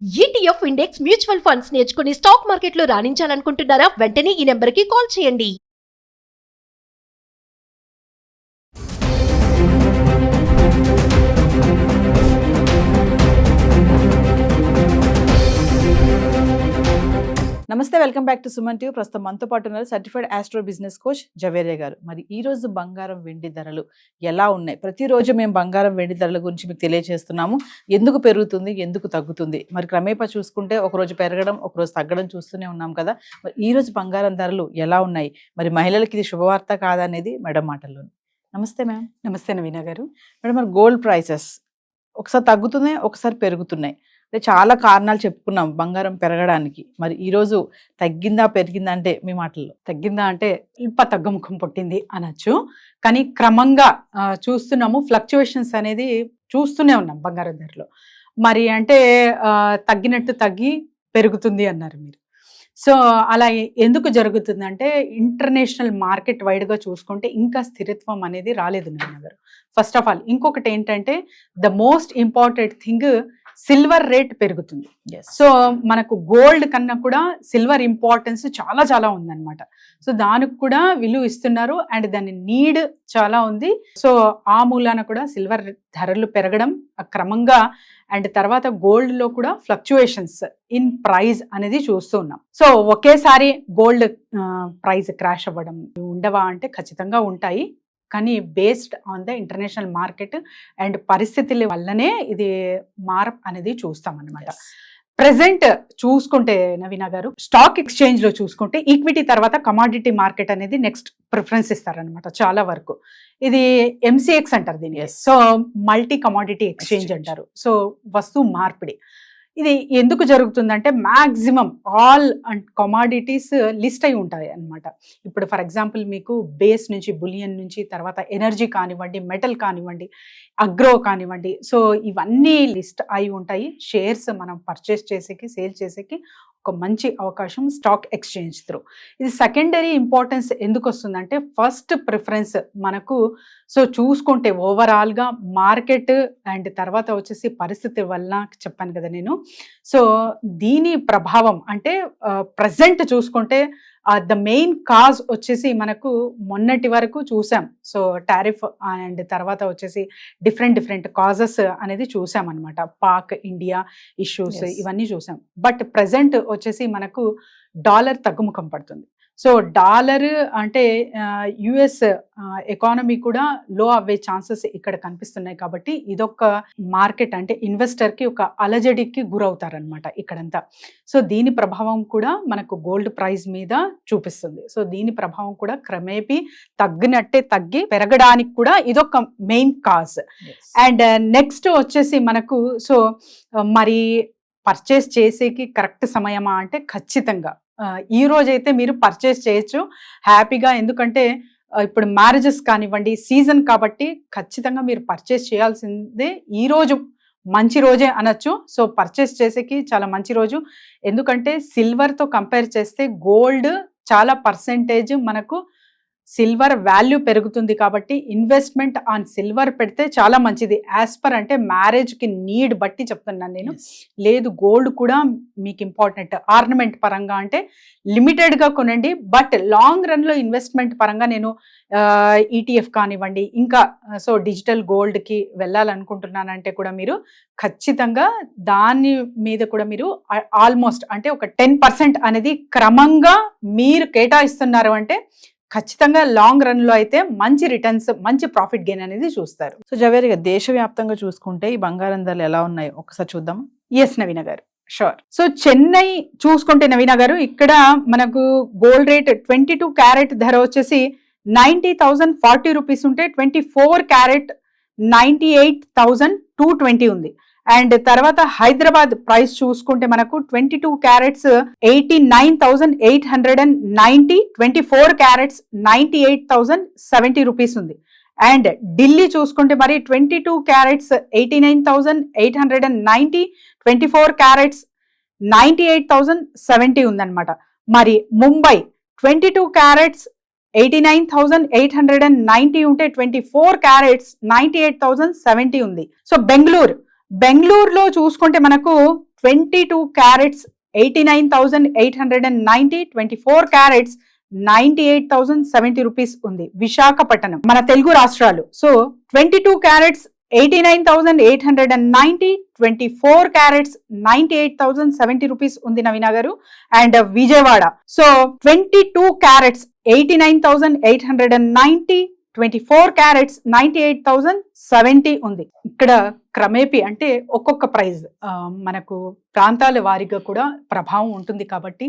ETF index mutual funds నేర్చుకుని stock మార్కెట్లో రాణించాలనుకుంటున్నారా? వెంటనే ఈ నెంబర్కి కాల్ చేయండి. నమస్తే, welcome back to Suman TV. ప్రస్తుతం మనతో పాటు ఉన్నారు certified astro business coach Javeria గారు. మరి ఈ రోజు బంగారం వెండి ధరలు ఎలా ఉన్నాయి? ప్రతిరోజు మేము బంగారం వెండి ధరల గురించి మీకు తెలియజేస్తున్నాము. ఎందుకు పెరుగుతుంది, ఎందుకు తగ్గుతుంది, మరి క్రమేపా చూసుకుంటే ఒకరోజు పెరగడం ఒకరోజు తగ్గడం చూస్తూనే ఉన్నాం కదా. మరి ఈ రోజు బంగారం ధరలు ఎలా ఉన్నాయి, మరి మహిళలకి ఇది శుభవార్త కాదా అనేది మేడం మాటల్లో. నమస్తే మ్యామ్. నమస్తే నవీన గారు. మేడం, మరి గోల్డ్ ప్రైసెస్ ఒకసారి తగ్గుతున్నాయి, ఒకసారి పెరుగుతున్నాయి. చాలా కారణాలు చెప్పుకున్నాం బంగారం పెరగడానికి. మరి ఈరోజు తగ్గిందా పెరిగిందా అంటే మీ మాటల్లో? తగ్గిందా అంటే తగ్గుముఖం పుట్టింది అనొచ్చు. కానీ క్రమంగా చూస్తున్నాము, ఫ్లక్చువేషన్స్ అనేది చూస్తూనే ఉన్నాం బంగారం ధరలో. మరి అంటే తగ్గినట్టు తగ్గి పెరుగుతుంది అన్నారు మీరు. సో అలా ఎందుకు జరుగుతుంది అంటే ఇంటర్నేషనల్ మార్కెట్ వైడ్గా చూసుకుంటే ఇంకా స్థిరత్వం అనేది రాలేదు నవీన గారు. ఫస్ట్ ఆఫ్ ఆల్ ఇంకొకటి ఏంటంటే the most important thing, silver rate పెరుగుతుంది. సో మనకు గోల్డ్ కన్నా కూడా సిల్వర్ ఇంపార్టెన్స్ చాలా చాలా ఉందన్నమాట. సో దానికి కూడా విలువ ఇస్తున్నారు అండ్ దాని నీడ్ చాలా ఉంది. సో ఆ మూలాన కూడా సిల్వర్ ధరలు పెరగడం క్రమంగా అండ్ తర్వాత గోల్డ్ లో కూడా ఫ్లక్చుయేషన్స్ ఇన్ ప్రైస్ అనేది చూస్తూ ఉన్నాం. సో ఒకేసారి గోల్డ్ ప్రైస్ క్రాష్ అవ్వడం ఉండవా అంటే ఖచ్చితంగా ఉంటాయి. కానీ based on the international market and పరిస్థితుల వల్లనే ఇది మార్పు అనేది చూస్తాం అన్నమాట. ప్రెసెంట్ చూసుకుంటే నవీన గారు, స్టాక్ ఎక్స్చేంజ్ లో చూసుకుంటే ఈక్విటీ తర్వాత కమాడిటీ మార్కెట్ అనేది నెక్స్ట్ ప్రిఫరెన్స్ ఇస్తారనమాట చాలా వరకు. ఇది MCX అంటారు దీన్ని. సో మల్టీ కమాడిటీ ఎక్స్చేంజ్ అంటారు. సో వస్తువు మార్పిడి ఇది ఎందుకు జరుగుతుందంటే maximum all and commodities list అయి ఉంటాయి అన్నమాట. ఇప్పుడు ఫర్ ఎగ్జాంపుల్ మీకు బేస్ నుంచి, బులియన్ నుంచి, తర్వాత ఎనర్జీ కానివ్వండి, మెటల్ కానివ్వండి, అగ్రో కానివ్వండి, సో ఇవన్నీ లిస్ట్ అయి ఉంటాయి. షేర్స్ మనం పర్చేస్ చేసేకి, సేల్ చేసేకి ఒక మంచి అవకాశం స్టాక్ ఎక్స్చేంజ్ త్రూ. ఇది సెకండరీ ఇంపార్టెన్స్ ఎందుకు వస్తుందంటే ఫస్ట్ ప్రిఫరెన్స్ మనకు. సో చూసుకుంటే ఓవరాల్గా మార్కెట్ అండ్ తర్వాత వచ్చేసి పరిస్థితి వల్ల చెప్పాను కదా నేను. సో దీని ప్రభావం అంటే ప్రజెంట్ చూసుకుంటే ద మెయిన్ కాజ్ వచ్చేసి మనకు మొన్నటి వరకు చూసాం. సో టారిఫ్ అండ్ తర్వాత వచ్చేసి డిఫరెంట్ కాజెస్ అనేది చూసాం అనమాట. పాక్ ఇండియా ఇష్యూస్ ఇవన్నీ చూసాం. బట్ ప్రజెంట్ వచ్చేసి మనకు డాలర్ తగ్గుముఖం పడుతుంది. సో డాలర్ అంటే US ఎకానమీ కూడా లో అవ్వే ఛాన్సెస్ ఇక్కడ కనిపిస్తున్నాయి. కాబట్టి ఇదొక మార్కెట్ అంటే ఇన్వెస్టర్కి ఒక అలజడికి గురవుతారనమాట ఇక్కడంతా. సో దీని ప్రభావం కూడా మనకు గోల్డ్ ప్రైస్ మీద చూపిస్తుంది. సో దీని ప్రభావం కూడా క్రమేపీ తగ్గినట్టే తగ్గి పెరగడానికి కూడా ఇదొక మెయిన్ కాజ్. అండ్ నెక్స్ట్ వచ్చేసి మనకు సో మరి పర్చేస్ చేసేకి కరెక్ట్ సమయమా అంటే ఖచ్చితంగా ఈ రోజైతే మీరు పర్చేస్ చేయొచ్చు హ్యాపీగా. ఎందుకంటే ఇప్పుడు మ్యారేజెస్ కానివ్వండి, సీజన్ కాబట్టి ఖచ్చితంగా మీరు పర్చేస్ చేయాల్సిందే. ఈ రోజు మంచి రోజే అనొచ్చు. సో పర్చేస్ చేసేకి చాలా మంచి రోజు. ఎందుకంటే సిల్వర్తో కంపేర్ చేస్తే గోల్డ్ చాలా పర్సెంటేజ్ మనకు సిల్వర్ వాల్యూ పెరుగుతుంది. కాబట్టి ఇన్వెస్ట్మెంట్ ఆన్ సిల్వర్ పెడితే చాలా మంచిది. యాజ్ పర్ అంటే మ్యారేజ్కి నీడ్ బట్టి చెప్తున్నాను నేను. లేదు గోల్డ్ కూడా మీకు ఇంపార్టెంట్ ఆర్నమెంట్ పరంగా అంటే లిమిటెడ్గా కొనండి. బట్ లాంగ్ రన్లో ఇన్వెస్ట్మెంట్ పరంగా నేను ETF కానివ్వండి, ఇంకా సో డిజిటల్ గోల్డ్కి వెళ్ళాలనుకుంటున్నానంటే కూడా మీరు ఖచ్చితంగా దాని మీద కూడా మీరు ఆల్మోస్ట్ అంటే ఒక 10% అనేది క్రమంగా మీరు కేటాయిస్తున్నారు అంటే ఖచ్చితంగా లాంగ్ రన్ లో అయితే మంచి రిటర్న్స్, మంచి ప్రాఫిట్ గెయిన్ అనేది చూస్తారు. సో జవేరియా, దేశవ్యాప్తంగా చూసుకుంటే ఈ బంగారం ధరలు ఎలా ఉన్నాయి ఒకసారి చూద్దాం. ఎస్ నవీన గారు, షూర్. సో చెన్నై చూసుకుంటే నవీన గారు, ఇక్కడ మనకు గోల్డ్ రేట్ 22 క్యారెట్ ధర వచ్చేసి 90,040 రూపీస్ ఉంటే 24 క్యారెట్ 98,220 ఉంది. అండ్ తర్వాత హైదరాబాద్ ప్రైస్ చూసుకుంటే మనకు 22 క్యారెట్స్ 89,890, 24 క్యారెట్స్ 98,070 రూపీస్ ఉంది. అండ్ ఢిల్లీ చూసుకుంటే మరి 22 క్యారెట్స్ 89,890, 24 క్యారెట్స్ 98,070 ఉందన్నమాట. మరి ముంబై 22 క్యారెట్స్ 89,890 ఉంటే 24 క్యారెట్స్ 98,070 ఉంది. సో బెంగళూరులో చూసుకుంటే మనకు 22 క్యారెట్స్ 89,890, 24 క్యారెట్స్ 98,070 రూపీస్ ఉంది. విశాఖపట్నం మన తెలుగు రాష్ట్రాలు. సో 22 క్యారెట్స్ 89,890, 24 క్యారెట్స్ 98,070 రూపీస్ ఉంది నవీన గారు. And Vijayawada, so 22 carats 89,890, 24 carats 98,070 ఉంది. ఇక్కడ క్రమేపీ అంటే ఒక్కొక్క ప్రైజ్ మనకు ప్రాంతాల వారీగా కూడా ప్రభావం ఉంటుంది. కాబట్టి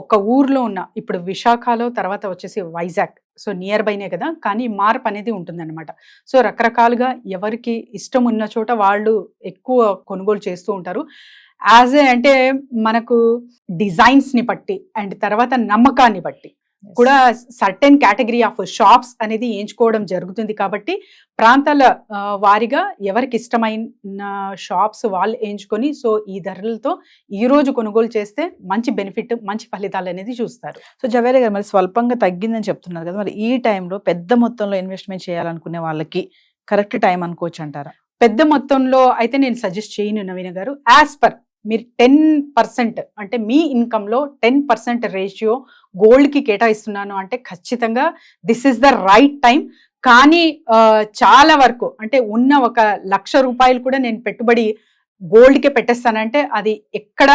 ఒక ఊర్లో ఉన్న ఇప్పుడు విశాఖలో తర్వాత వచ్చేసి వైజాగ్, సో నియర్ బైనే కదా, కానీ మార్పు అనేది ఉంటుందన్నమాట. సో రకరకాలుగా ఎవరికి ఇష్టం ఉన్న చోట వాళ్ళు ఎక్కువ కొనుగోలు చేస్తూ ఉంటారు. యాజ్ ఏ అంటే మనకు డిజైన్స్ ని బట్టి అండ్ తర్వాత నమ్మకాన్ని బట్టి కూడా సర్టెన్ కేటగిరీ ఆఫ్ షాప్స్ అనేది ఎంచుకోవడం జరుగుతుంది. కాబట్టి ప్రాంతాల వారిగా ఎవరికి ఇష్టమైన షాప్స్ వాళ్ళు ఎంచుకొని సో ఈ ధరలతో ఈ రోజు కొనుగోలు చేస్తే మంచి బెనిఫిట్, మంచి ఫలితాలు అనేది చూస్తారు. సో జవేరి గారు, మరి స్వల్పంగా తగ్గిందని చెప్తున్నారు కదా, మరి ఈ టైంలో పెద్ద మొత్తంలో ఇన్వెస్ట్మెంట్ చేయాలనుకునే వాళ్ళకి కరెక్ట్ టైం అనుకోవచ్చు అంటారా? పెద్ద మొత్తంలో అయితే నేను సజెస్ట్ చేయను నవీన గారు. యాజ్ పర్ మీరు 10% అంటే మీ ఇన్కమ్ లో 10% రేషియో గోల్డ్ కి కేటాయిస్తున్నాను అంటే ఖచ్చితంగా this is the right time. కానీ చాలా వరకు అంటే ఉన్న 1,00,000 రూపాయలు కూడా నేను పెట్టుబడి గోల్డ్ కే పెట్టేస్తానంటే అది ఎక్కడ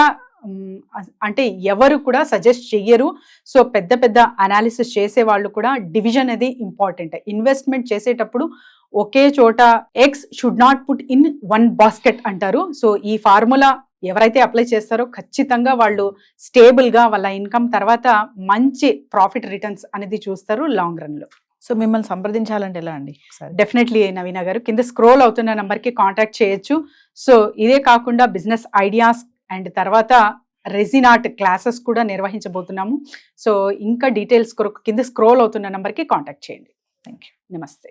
అంటే ఎవరు కూడా సజెస్ట్ చెయ్యరు. సో పెద్ద పెద్ద అనాలిసిస్ చేసే వాళ్ళు కూడా డివిజన్ అనేది ఇంపార్టెంట్. ఇన్వెస్ట్మెంట్ చేసేటప్పుడు ఒకే చోట eggs should not put in one basket అంటారు. సో ఈ ఫార్ములా ఎవరైతే అప్లై చేస్తారో ఖచ్చితంగా వాళ్ళు స్టేబుల్ గా వాళ్ళ ఇన్కమ్ తర్వాత మంచి ప్రాఫిట్ రిటర్న్స్ అనేది చూస్తారు లాంగ్ రన్ లో. సో మిమ్మల్ని సంప్రదించాలంటే ఎలా అండి? డెఫినెట్లీ నవీన గారు, కింద స్క్రోల్ అవుతున్న నంబర్ కి కాంటాక్ట్ చేయొచ్చు. సో ఇదే కాకుండా బిజినెస్ ఐడియాస్ అండ్ తర్వాత రెజిన్ ఆర్ట్ క్లాసెస్ కూడా నిర్వహించబోతున్నాము. సో ఇంకా డీటెయిల్స్ కొరకు కింద స్క్రోల్ అవుతున్న నంబర్ కి కాంటాక్ట్ చేయండి. Thank you. నమస్తే.